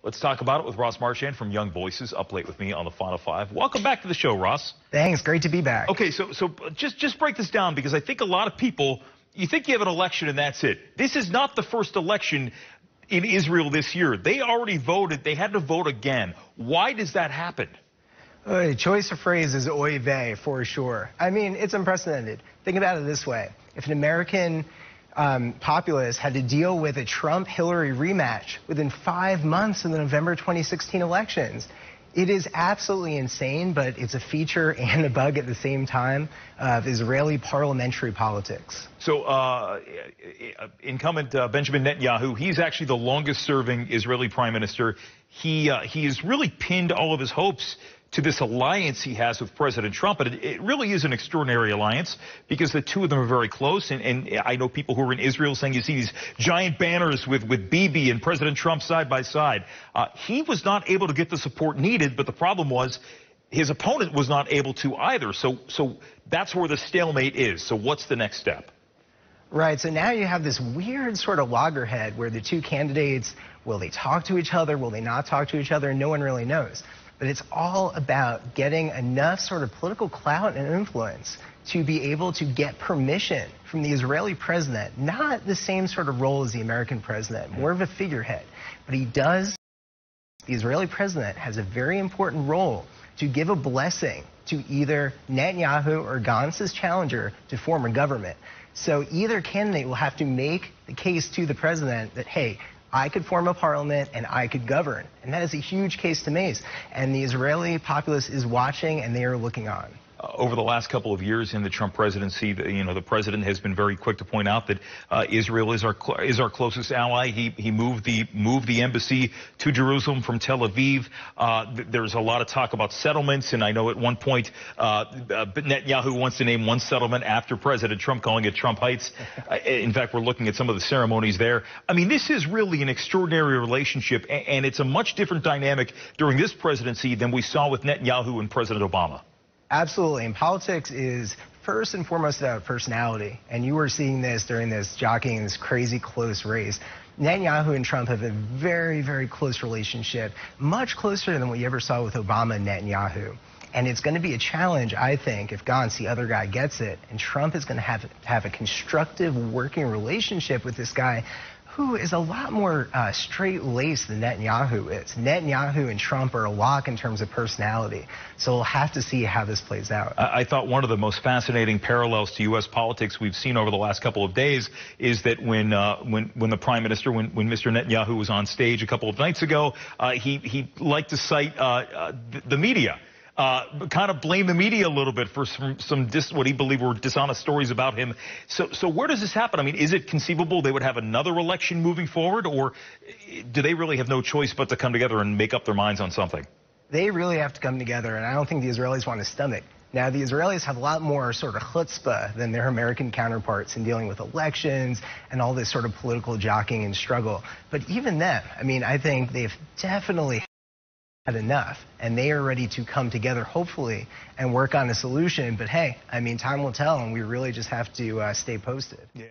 Let's talk about it with Ross Marchand from Young Voices, up late with me on the Final Five. Welcome back to the show, Ross. Thanks. Great to be back. Okay, so just break this down, because I think a lot of people, you think you have an election and that's it. This is not the first election in Israel this year. They already voted. They had to vote again. Why does that happen? Choice of phrase is oy vey, for sure. I mean, it's unprecedented. Think about it this way. If an American populace had to deal with a Trump-Hillary rematch within 5 months of the November 2016 elections, it is absolutely insane, but it's a feature and a bug at the same time of Israeli parliamentary politics. So incumbent Binyamin Netanyahu, he's actually the longest-serving Israeli prime minister. He has really pinned all of his hopes to this alliance he has with President Trump. But it really is an extraordinary alliance, because the two of them are very close. And I know people who are in Israel saying you see these giant banners with Bibi and President Trump side by side. He was not able to get the support needed, but the problem was his opponent was not able to either. So that's where the stalemate is. So what's the next step? Right, so now you have this weird sort of loggerhead where the two candidates, will they talk to each other, will they not talk to each other, and no one really knows. But it's all about getting enough sort of political clout and influence to be able to get permission from the Israeli president, not the same sort of role as the American president, more of a figurehead. But the Israeli president has a very important role to give a blessing to either Netanyahu or Gantz's challenger to form a government. So either candidate will have to make the case to the president that, hey, I could form a parliament and I could govern. And that is a huge case to make. And the Israeli populace is watching, and they are looking on. Over the last couple of years in the Trump presidency, the president has been very quick to point out that Israel is our closest ally. He moved the embassy to Jerusalem from Tel Aviv. There's a lot of talk about settlements, and I know at one point Netanyahu wants to name one settlement after President Trump, calling it Trump Heights. In fact, we're looking at some of the ceremonies there. I mean, this is really an extraordinary relationship, and it's a much different dynamic during this presidency than we saw with Netanyahu and President Obama. Absolutely. And politics is first and foremost about personality. And you were seeing this during this jockeying, this crazy close race. Netanyahu and Trump have a very, very close relationship, much closer than what you ever saw with Obama and Netanyahu. And it's going to be a challenge, I think, if Gantz, the other guy, gets it. And Trump is going to have a constructive working relationship with this guy who is a lot more straight-laced than Netanyahu is. Netanyahu and Trump are a lock in terms of personality. So we'll have to see how this plays out. I thought one of the most fascinating parallels to U.S. politics we've seen over the last couple of days is that when the prime minister, when Mr. Netanyahu was on stage a couple of nights ago, he liked to cite the media. Kind of blame the media a little bit for what he believed were dishonest stories about him. So where does this happen? I mean, is it conceivable they would have another election moving forward, or do they really have no choice but to come together and make up their minds on something? They really have to come together, and I don't think the Israelis want to stomach. Now, the Israelis have a lot more sort of chutzpah than their American counterparts in dealing with elections and all this sort of political jockeying and struggle. But even them, I mean, I think they've definitely had enough, and they are ready to come together, hopefully, and work on a solution. But hey, I mean, time will tell, and we really just have to stay posted. Yeah.